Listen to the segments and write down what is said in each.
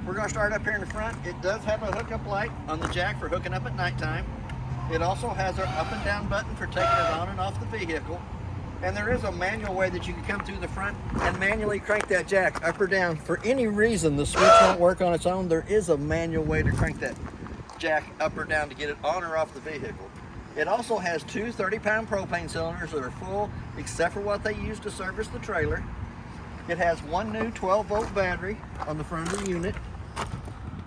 We're going to start up here in the front. It does have a hookup light on the jack for hooking up at nighttime. It also has our up and down button for taking it on and off the vehicle. And there is a manual way that you can come through the front and manually crank that jack up or down. For any reason the switch won't work on its own, there is a manual way to crank that jack up or down to get it on or off the vehicle. It also has two 30-pound propane cylinders that are full except for what they use to service the trailer. It has one new 12-volt battery on the front of the unit.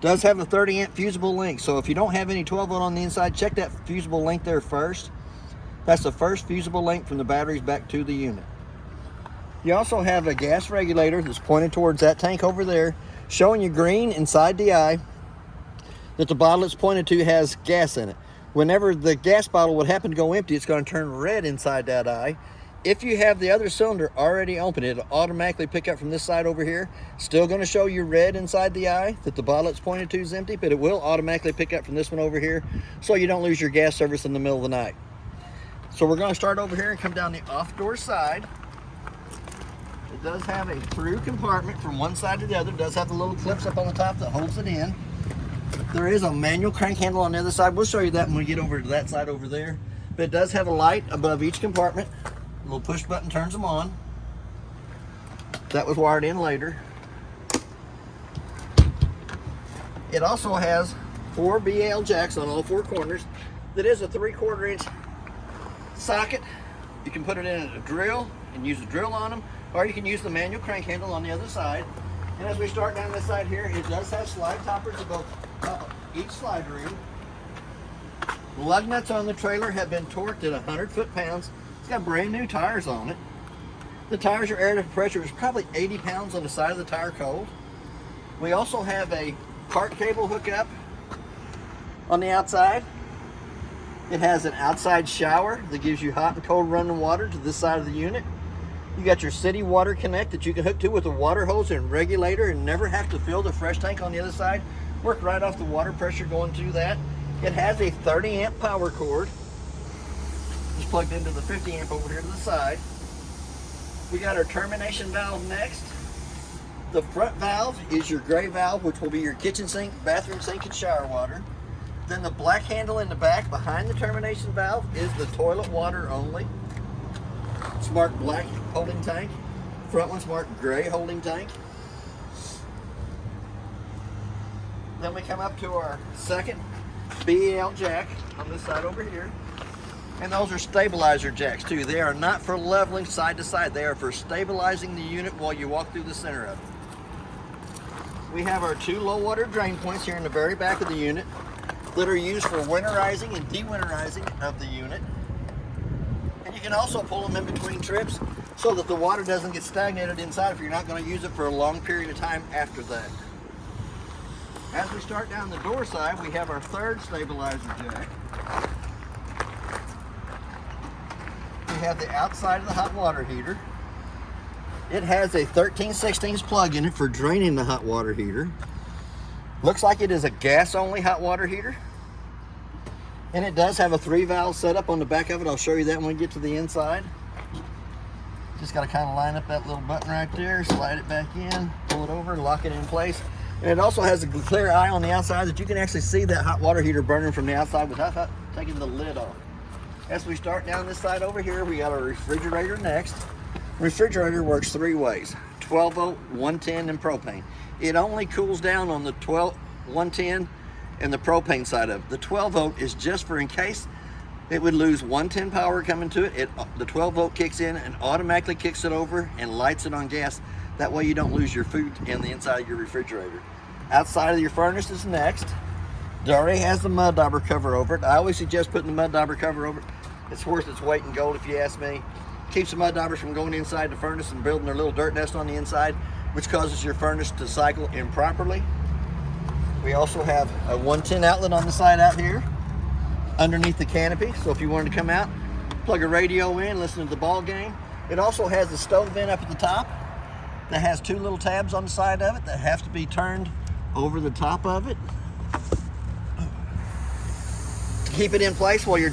Does have a 30-amp fusible link, so if you don't have any 12-volt on the inside, check that fusible link there first. That's the first fusible link from the batteries back to the unit. You also have a gas regulator that's pointed towards that tank over there, showing you green inside the eye that the bottle it's pointed to has gas in it. Whenever the gas bottle would happen to go empty, it's going to turn red inside that eye. If you have the other cylinder already open, it'll automatically pick up from this side over here. Still going to show you red inside the eye that the bottle it's pointed to is empty, but it will automatically pick up from this one over here so you don't lose your gas service in the middle of the night. So we're going to start over here and come down the off-door side. It does have a through compartment from one side to the other. It does have the little clips up on the top that holds it in. There is a manual crank handle on the other side. We'll show you that when we get over to that side over there. But it does have a light above each compartment. A little push button turns them on. That was wired in later. It also has 4 BAL jacks on all 4 corners. That is a 3/4 inch socket. You can put it in a drill and use a drill on them, or you can use the manual crank handle on the other side. And as we start down this side here, it does have slide toppers above each slide ring. The lug nuts on the trailer have been torqued at 100 foot-pounds. It's got brand new tires on it. The tires are air to pressure is probably 80 pounds on the side of the tire cold. We also have a cart cable hookup on the outside. It has an outside shower that gives you hot and cold running water to this side of the unit. You got your city water connect that you can hook to with a water hose and regulator and never have to fill the fresh tank on the other side. Work right off the water pressure going through that. It has a 30-amp power cord. Just plugged into the 50-amp over here to the side. We got our termination valve next. The front valve is your gray valve, which will be your kitchen sink, bathroom sink, and shower water. Then the black handle in the back behind the termination valve is the toilet water only. It's marked black holding tank. Front one's marked gray holding tank. Then we come up to our second BAL jack on this side over here. And those are stabilizer jacks too. They are not for leveling side to side. They are for stabilizing the unit while you walk through the center of it. We have our 2 low water drain points here in the very back of the unit that are used for winterizing and dewinterizing of the unit. And you can also pull them in between trips so that the water doesn't get stagnated inside if you're not going to use it for a long period of time after that. As we start down the door side, we have our third stabilizer jack. We have the outside of the hot water heater. It has a 13/16 plug in it for draining the hot water heater. Looks like it is a gas-only hot water heater. And it does have a 3-valve setup on the back of it. I'll show you that when we get to the inside. Just got to kind of line up that little button right there, slide it back in, pull it over, and lock it in place. And it also has a clear eye on the outside that you can actually see that hot water heater burning from the outside without taking the lid off. As we start down this side over here, we got our refrigerator next. Refrigerator works 3 ways: 12-volt, 110, and propane. It only cools down on the 110 and the propane side of it. The 12-volt is just for in case it would lose 110 power coming to it. The 12-volt kicks in and automatically kicks it over and lights it on gas. That way you don't lose your food in the inside of your refrigerator. Outside of your furnace is next. It already has the mud dauber cover over it. I always suggest putting the mud dauber cover over it. It's worth its weight in gold if you ask me. Keeps the mud daubers from going inside the furnace and building their little dirt nest on the inside, which causes your furnace to cycle improperly. We also have a 110 outlet on the side out here underneath the canopy. So if you wanted to come out, plug a radio in, listen to the ball game. It also has the stove vent up at the top that has 2 little tabs on the side of it that have to be turned over the top of it to keep it in place while you're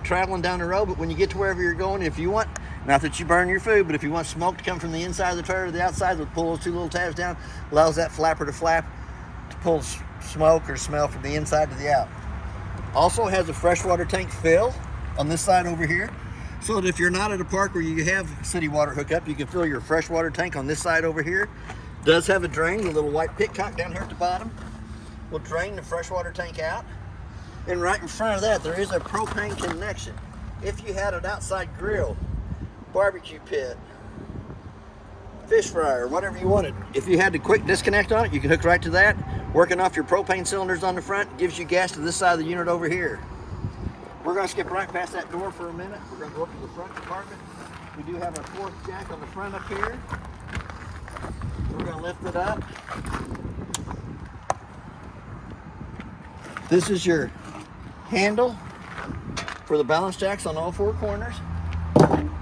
traveling down the road. But when you get to wherever you're going, if you want, not that you burn your food, but if you want smoke to come from the inside of the trailer to the outside, we'll pull those 2 little tabs down, allows that flapper to flap to pull smoke or smell from the inside to the out. Also has a freshwater tank fill on this side over here, so that if you're not at a park where you have city water hookup, you can fill your freshwater tank on this side over here. Does have a drain, a little white pitcock down here at the bottom. Will drain the freshwater tank out. And right in front of that, there is a propane connection. If you had an outside grill, barbecue pit, fish fryer, whatever you wanted, if you had the quick disconnect on it, you can hook right to that. Working off your propane cylinders on the front gives you gas to this side of the unit over here. We're going to skip right past that door for a minute. We're going to go up to the front compartment. We do have a fourth jack on the front up here. We're going to lift it up. This is your handle for the balance jacks on all four corners.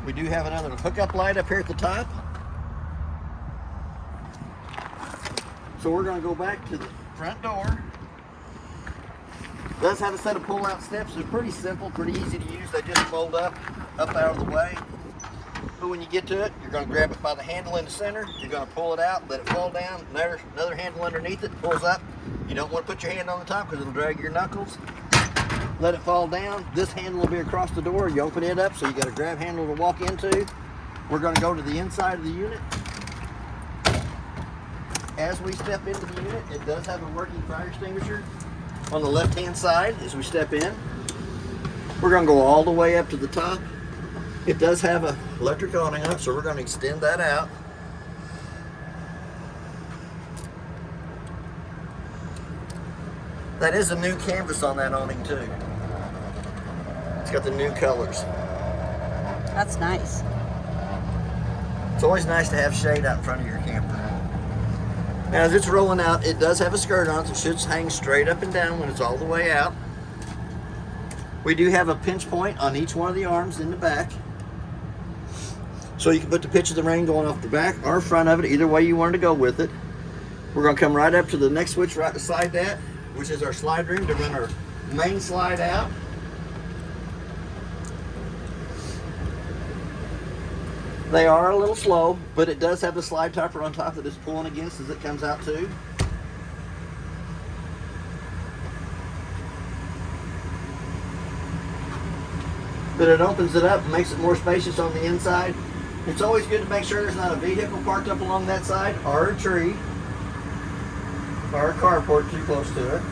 We do have another hookup light up here at the top. So we're going to go back to the front door. It does have a set of pull-out steps. They're pretty simple, pretty easy to use. They just fold up out of the way. But when you get to it, you're going to grab it by the handle in the center. You're going to pull it out, let it fall down. Another handle underneath it pulls up. You don't want to put your hand on the top because it'll drag your knuckles. Let it fall down. This handle will be across the door. You open it up, so you got a grab handle to walk into. We're going to go to the inside of the unit. As we step into the unit, it does have a working fire extinguisher on the left-hand side as we step in. We're going to go all the way up to the top. It does have an electric awning on it, so we're going to extend that out. That is a new canvas on that awning too. It's got the new colors. That's nice. It's always nice to have shade out in front of your camper. Now as it's rolling out, it does have a skirt on it. It should hang straight up and down when it's all the way out. We do have a pinch point on each one of the arms in the back. So you can put the pitch of the rain going off the back or front of it, either way you wanted to go with it. We're going to come right up to the next switch right beside that, which is our slide ring to run our main slide out. They are a little slow, but it does have the slide topper on top that it's pulling against as it comes out too. But it opens it up and makes it more spacious on the inside. It's always good to make sure there's not a vehicle parked up along that side, or a tree, or a carport too close to it.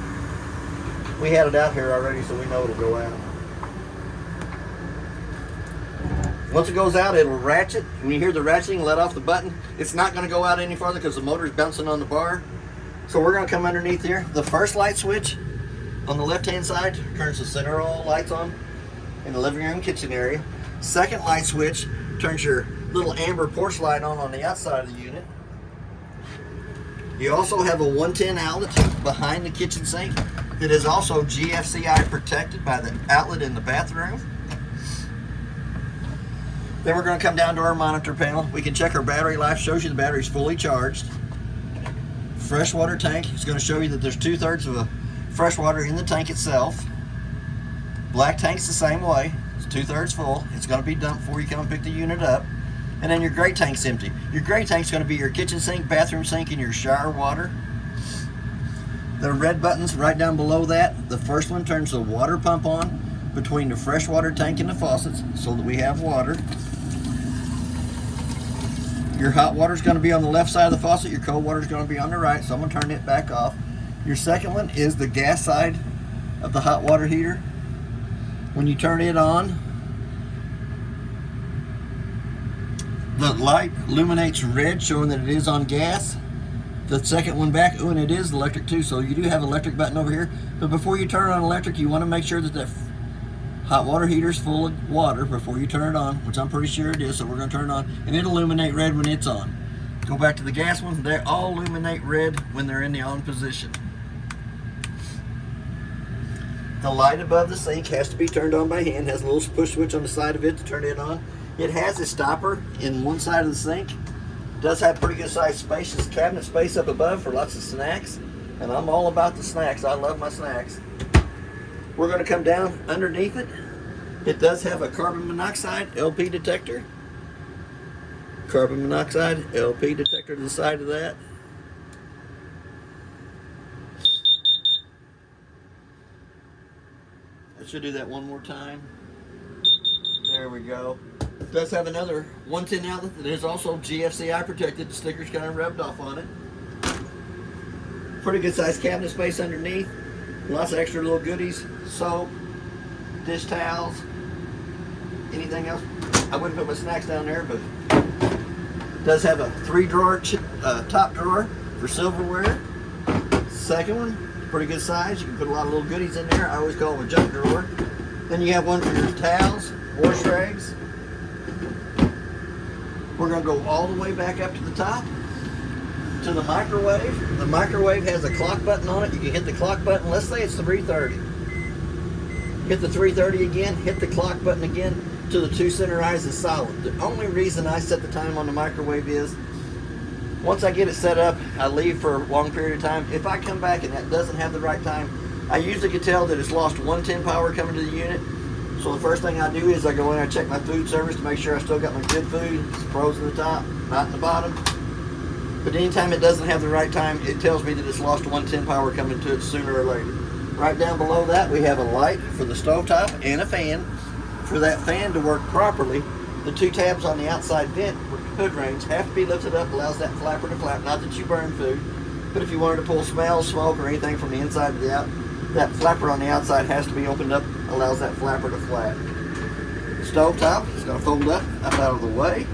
We had it out here already, so we know it'll go out. Once it goes out, it'll ratchet. When you hear the ratcheting, let off the button. It's not going to go out any farther because the motor is bouncing on the bar. So we're going to come underneath here. The first light switch on the left-hand side turns the center all lights on in the living room kitchen area. Second light switch turns your little amber porch light on the outside of the unit. You also have a 110 outlet behind the kitchen sink that is also GFCI protected by the outlet in the bathroom. Then we're going to come down to our monitor panel. We can check our battery life. Shows you the battery's fully charged. Freshwater tank is going to show you that there's 2/3 of a freshwater in the tank itself. Black tank's the same way. It's 2/3 full. It's going to be dumped before you come and pick the unit up. And then your gray tank's empty. Your gray tank's going to be your kitchen sink, bathroom sink, and your shower water. The red buttons right down below that. The first one turns the water pump on between the freshwater tank and the faucets so that we have water. Your hot water is going to be on the left side of the faucet. Your cold water is going to be on the right, so I'm going to turn it back off. Your second one is the gas side of the hot water heater. When you turn it on, the light illuminates red, showing that it is on gas. The second one back, and it is electric too, so you do have an electric button over here. But before you turn it on electric, you want to make sure that the hot water heater is full of water before you turn it on, which I'm pretty sure it is, so we're going to turn it on, and it'll illuminate red when it's on. Go back to the gas ones, they all illuminate red when they're in the on position. The light above the sink has to be turned on by hand, has a little push switch on the side of it to turn it on. It has a stopper in one side of the sink. It does have pretty good sized spacious cabinet space up above for lots of snacks, and I'm all about the snacks. I love my snacks. We're going to come down underneath it. It does have a carbon monoxide LP detector. Carbon monoxide LP detector to the side of that. I should do that one more time. There we go. It does have another 110 outlet that is also GFCI protected. The sticker's kind of rubbed off on it. Pretty good sized cabinet space underneath. Lots of extra little goodies. Soap, dish towels, anything else. I wouldn't put my snacks down there, but it does have a 3-drawer top drawer for silverware. Second one, pretty good size. You can put a lot of little goodies in there. I always call them a junk drawer. Then you have one for your towels, wash rags. We're going to go all the way back up to the top to the microwave. The microwave has a clock button on it. You can hit the clock button. Let's say it's 3:30. Hit the 3:30 again, hit the clock button again till the 2 center eyes is solid. The only reason I set the time on the microwave is once I get it set up, I leave for a long period of time. If I come back and that doesn't have the right time, I usually can tell that it's lost 110 power coming to the unit. So the first thing I do is I go in and I check my food service to make sure I still got my good food. It's frozen at the top, not in the bottom. But anytime it doesn't have the right time, it tells me that it's lost 110 power coming to it sooner or later. Right down below that, we have a light for the stovetop and a fan. For that fan to work properly, the 2 tabs on the outside vent hood range have to be lifted up, allows that flapper to flap. Not that you burn food, but if you wanted to pull smell, smoke, or anything from the inside to the out, that flapper on the outside has to be opened up, allows that flapper to flap. The stovetop is going to fold up out of the way.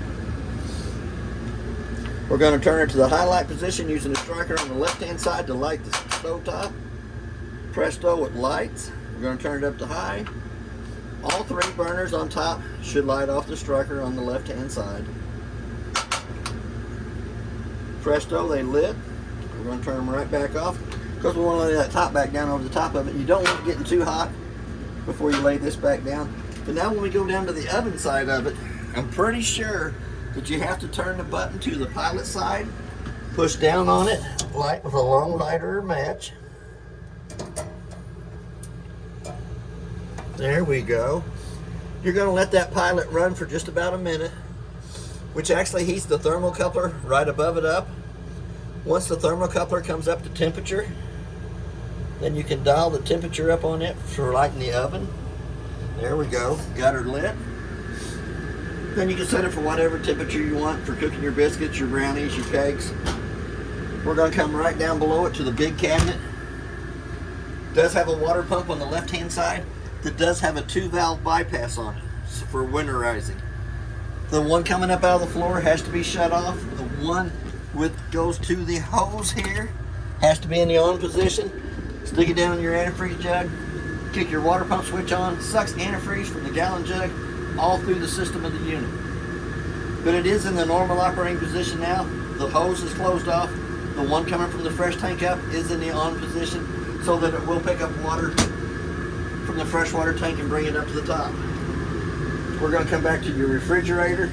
We're going to turn it to the highlight position using the striker on the left-hand side to light the stovetop. Presto, it lights. We're going to turn it up to high. All 3 burners on top should light off the striker on the left-hand side. Presto, they lit. We're going to turn them right back off because we want to lay that top back down over the top of it. You don't want it getting too hot before you lay this back down. But now when we go down to the oven side of it, I'm pretty sure that you have to turn the button to the pilot side, push down on it, light with a long lighter or match. There we go. You're going to let that pilot run for just about a minute, which actually heats the thermocoupler right above it up. Once the thermocoupler comes up to temperature, then you can dial the temperature up on it for lighting the oven. There we go. Got her lit. Then you can set it for whatever temperature you want for cooking your biscuits, your brownies, your cakes. We're going to come right down below it to the big cabinet. It does have a water pump on the left-hand side that does have a 2-valve bypass on it for winterizing. The one coming up out of the floor has to be shut off. The one with goes to the hose here has to be in the on position. Stick it down in your antifreeze jug. Kick your water pump switch on. Sucks antifreeze from the gallon jug all through the system of the unit. But it is in the normal operating position now. The hose is closed off. The one coming from the fresh tank up is in the on position so that it will pick up water from the freshwater tank and bring it up to the top. We're going to come back to your refrigerator.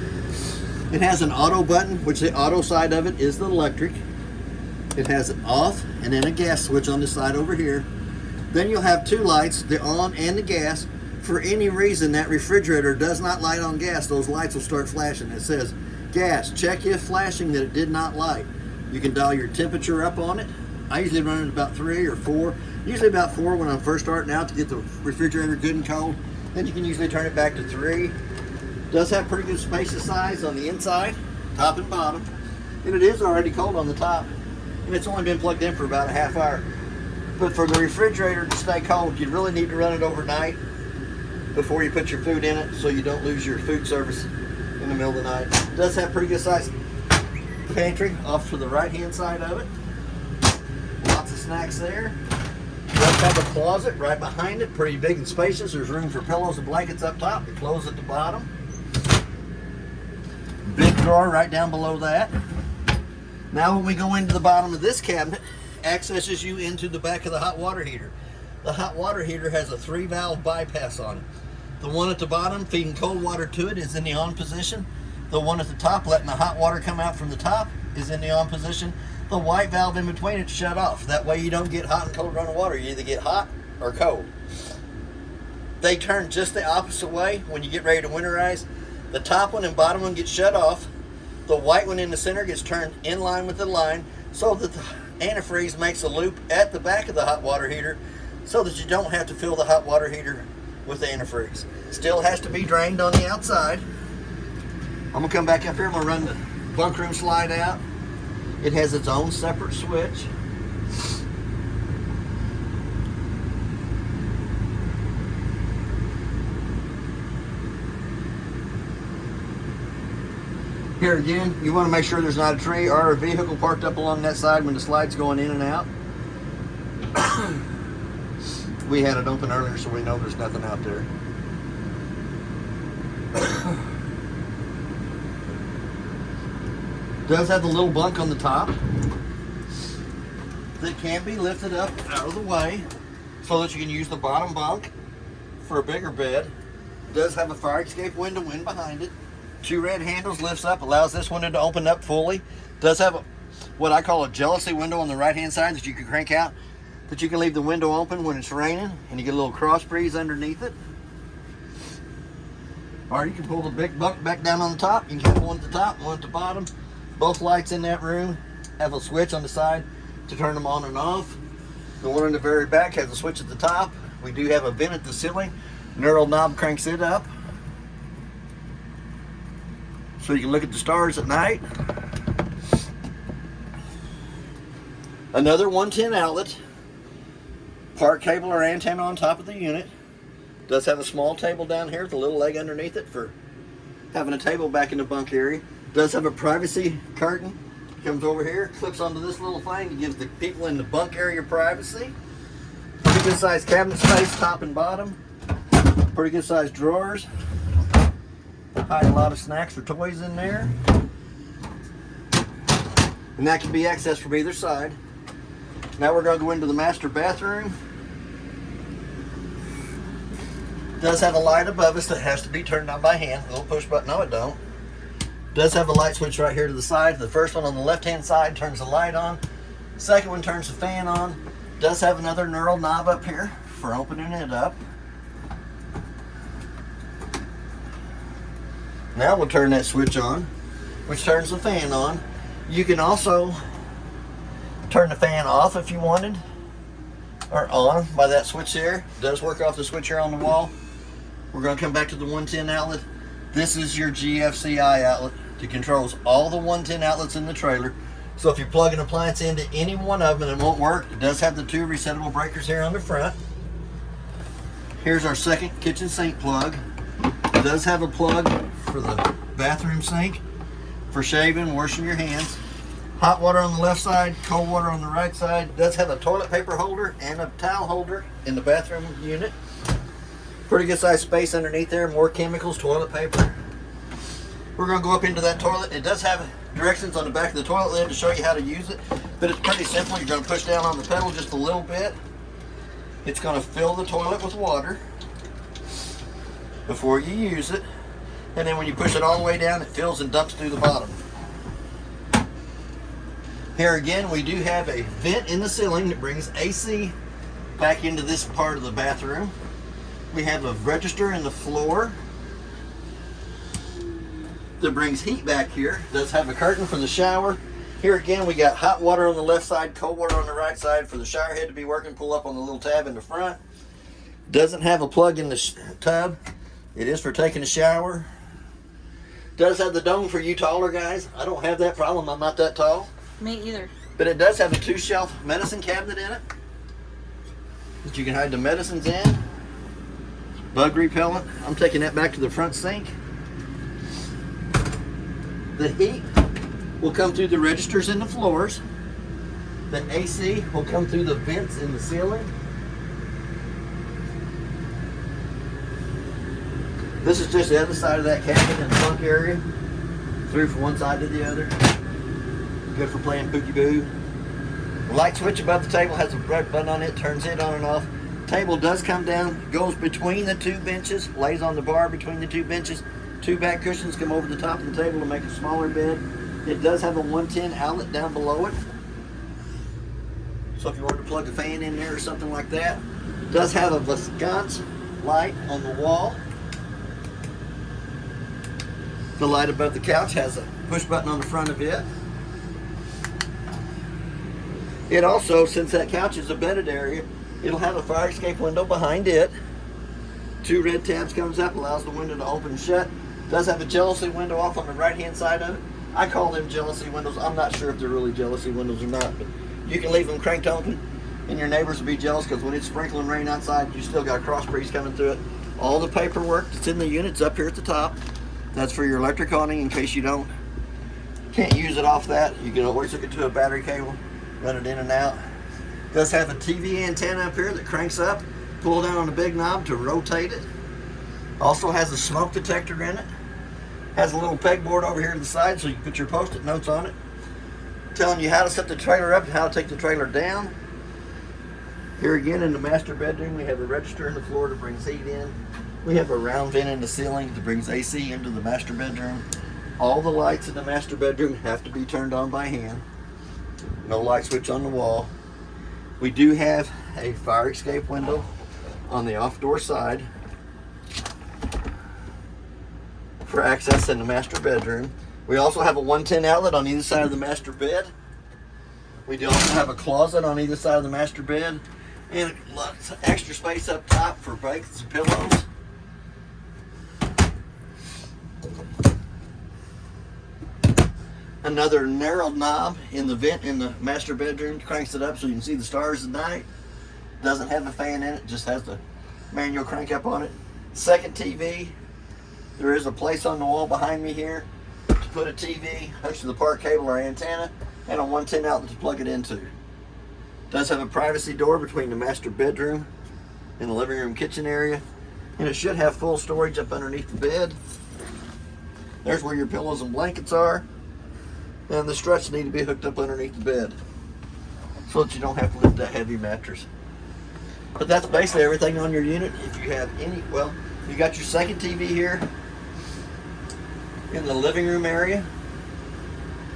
It has an auto button, which the auto side of it is the electric. It has an off and then a gas switch on the side over here. Then you'll have 2 lights, the on and the gas. For any reason that refrigerator does not light on gas, those lights will start flashing. It says gas, check if flashing that it did not light. You can dial your temperature up on it. I usually run it about 3 or 4, usually about 4 when I'm first starting out to get the refrigerator good and cold. Then you can usually turn it back to 3. It does have pretty good spacious size on the inside, top and bottom. And it is already cold on the top. And it's only been plugged in for about a half hour. But for the refrigerator to stay cold, you really need to run it overnight before you put your food in it so you don't lose your food service in the middle of the night. It does have pretty good size pantry off to the right hand side of it. Lots of snacks there. It does have a closet right behind it, pretty big and spacious. There's room for pillows and blankets up top and clothes at the bottom. Big drawer right down below that. Now when we go into the bottom of this cabinet, accesses you into the back of the hot water heater. The hot water heater has a 3-valve bypass on it. The one at the bottom feeding cold water to it is in the on position. The one at the top letting the hot water come out from the top is in the on position. The white valve in between it's shut off. That way you don't get hot and cold running water. You either get hot or cold. They turn just the opposite way when you get ready to winterize. The top one and bottom one get shut off. The white one in the center gets turned in line with the line so that the antifreeze makes a loop at the back of the hot water heater so that you don't have to fill the hot water heater with antifreeze. Still has to be drained on the outside. I'm gonna come back up here. I'm gonna run the bunk room slide out. It has its own separate switch. Here again, you want to make sure there's not a tree or a vehicle parked up along that side when the slide's going in and out. We had it open earlier, so we know there's nothing out there. Does have the little bunk on the top that can be lifted up out of the way so that you can use the bottom bunk for a bigger bed. Does have a fire escape window in behind it. 2 red handles, lifts up, allows this window to open up fully. Does have what I call a jealousy window on the right hand side that you can crank out, that you can leave the window open when it's raining and you get a little cross breeze underneath it. Or you can pull the big bunk back down on the top. You can have one at the top, one at the bottom. Both lights in that room have a switch on the side to turn them on and off. The one in the very back has a switch at the top. We do have a vent at the ceiling. Knurled knob cranks it up, so you can look at the stars at night. Another 110 outlet. Park cable or antenna on top of the unit. Does have a small table down here with a little leg underneath it for having a table back in the bunk area. Does have a privacy curtain. Comes over here, clips onto this little thing. It gives the people in the bunk area privacy. Pretty good sized cabinet space, top and bottom. Pretty good sized drawers. Hide a lot of snacks or toys in there. And that can be accessed from either side. Now we're going to go into the master bathroom. Does have a light above us that has to be turned on by hand. A little push button. No, it don't. Does have a light switch right here to the side. The first one on the left hand side turns the light on. Second one turns the fan on. Does have another knurled knob up here for opening it up. Now we'll turn that switch on, which turns the fan on. You can also turn the fan off if you wanted, or on by that switch there. It does work off the switch here on the wall. We're going to come back to the 110 outlet. This is your GFCI outlet that controls all the 110 outlets in the trailer. So if you plug an appliance into any one of them and it won't work, it does have the 2 resettable breakers here on the front. Here's our second kitchen sink plug. It does have a plug for the bathroom sink for shaving, washing your hands. Hot water on the left side, cold water on the right side. It does have a toilet paper holder and a towel holder in the bathroom unit. Pretty good sized space underneath there. More chemicals, toilet paper. We're going to go up into that toilet. It does have directions on the back of the toilet lid to show you how to use it, but it's pretty simple. You're going to push down on the pedal just a little bit. It's going to fill the toilet with water before you use it, and then when you push it all the way down, it fills and dumps through the bottom. Here again, we do have a vent in the ceiling that brings AC back into this part of the bathroom. We have a register in the floor that brings heat back here. It does have a curtain for the shower. Here again, we got hot water on the left side, cold water on the right side for the shower head to be working. Pull up on the little tab in the front. Doesn't have a plug in the tub. It is for taking a shower. Does have the dome for you taller guys. I don't have that problem. I'm not that tall. Me either. But it does have a 2-shelf medicine cabinet in it that you can hide the medicines in. Bug repellent. I'm taking that back to the front sink. The heat will come through the registers in the floors. The AC will come through the vents in the ceiling. This is just the other side of that cabinet in the bunk area. Through from one side to the other. Good for playing peekaboo. The light switch above the table has a red button on it, turns it on and off. Table does come down, goes between the 2 benches, lays on the bar between the 2 benches. 2 back cushions come over the top of the table to make a smaller bed. It does have a 110 outlet down below it. So if you wanted to plug a fan in there or something like that. It does have a Viscance light on the wall. The light above the couch has a push button on the front of it. It also, since that couch is a bedded area, it'll have a fire escape window behind it. 2 red tabs comes up, allows the window to open and shut. Does have a jealousy window off on the right hand side of it. I call them jealousy windows. I'm not sure if they're really jealousy windows or not, but you can leave them cranked open and your neighbors will be jealous because when it's sprinkling rain outside, you still got cross breeze coming through it. All the paperwork that's in the unit's up here at the top. That's for your electric awning in case you can't use it off that. You can always hook it to a battery cable, run it in and out. Does have a TV antenna up here that cranks up, pull down on a big knob to rotate it. Also has a smoke detector in it. Has a little pegboard over here to the side so you can put your post-it notes on it, telling you how to set the trailer up and how to take the trailer down. Here again in the master bedroom, we have a register in the floor that brings heat in. We have a round vent in the ceiling that brings AC into the master bedroom. All the lights in the master bedroom have to be turned on by hand. No light switch on the wall. We do have a fire escape window on the off door side for access in the master bedroom. We also have a 110 outlet on either side of the master bed. We do also have a closet on either side of the master bed and lots of extra space up top for blankets and pillows. Another narrow knob in the vent in the master bedroom cranks it up so you can see the stars at night. Doesn't have a fan in it, just has the manual crank up on it. Second TV. There is a place on the wall behind me here to put a TV, hooks to the park cable or antenna, and a 110 outlet to plug it into. Does have a privacy door between the master bedroom and the living room kitchen area, and it should have full storage up underneath the bed. There's where your pillows and blankets are, and the struts need to be hooked up underneath the bed so that you don't have to lift that heavy mattress. But that's basically everything on your unit. If you have any, well, you got your second TV here in the living room area.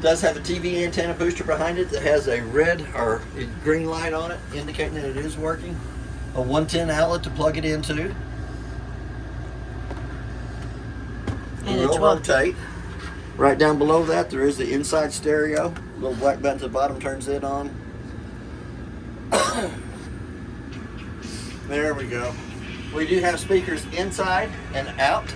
Does have a TV antenna booster behind it that has a red or a green light on it indicating that it is working. A 110 outlet to plug it into. And it will rotate. Right down below that there is the inside stereo. Little black button at the bottom turns it on. There we go. We do have speakers inside and out.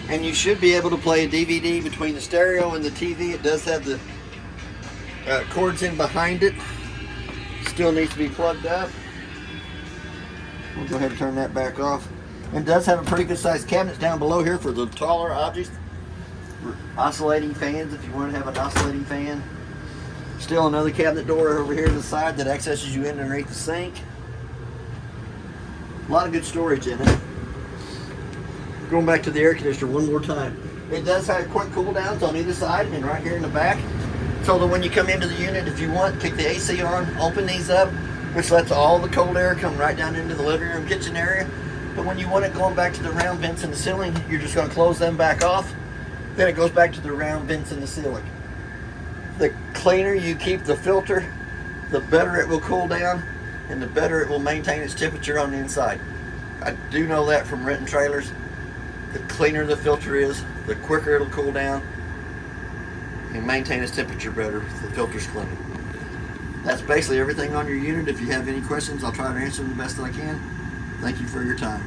And you should be able to play a DVD between the stereo and the TV. It does have the cords in behind it. Still needs to be plugged up. We'll go ahead and turn that back off. It does have a pretty good sized cabinet down below here for the taller objects. For oscillating fans, if you want to have an oscillating fan. Still another cabinet door over here to the side that accesses you in underneath the sink. A lot of good storage in it. Going back to the air conditioner one more time. It does have quick cool downs on either side and right here in the back. So that when you come into the unit, if you want, kick the AC on, open these up, which lets all the cold air come right down into the living room kitchen area. But when you want it going back to the round vents in the ceiling, you're just going to close them back off. Then it goes back to the round vents in the ceiling. The cleaner you keep the filter, the better it will cool down and the better it will maintain its temperature on the inside. I do know that from renting trailers. The cleaner the filter is, the quicker it'll cool down and maintain its temperature better if the filter's clean. That's basically everything on your unit. If you have any questions, I'll try to answer them the best that I can. Thank you for your time.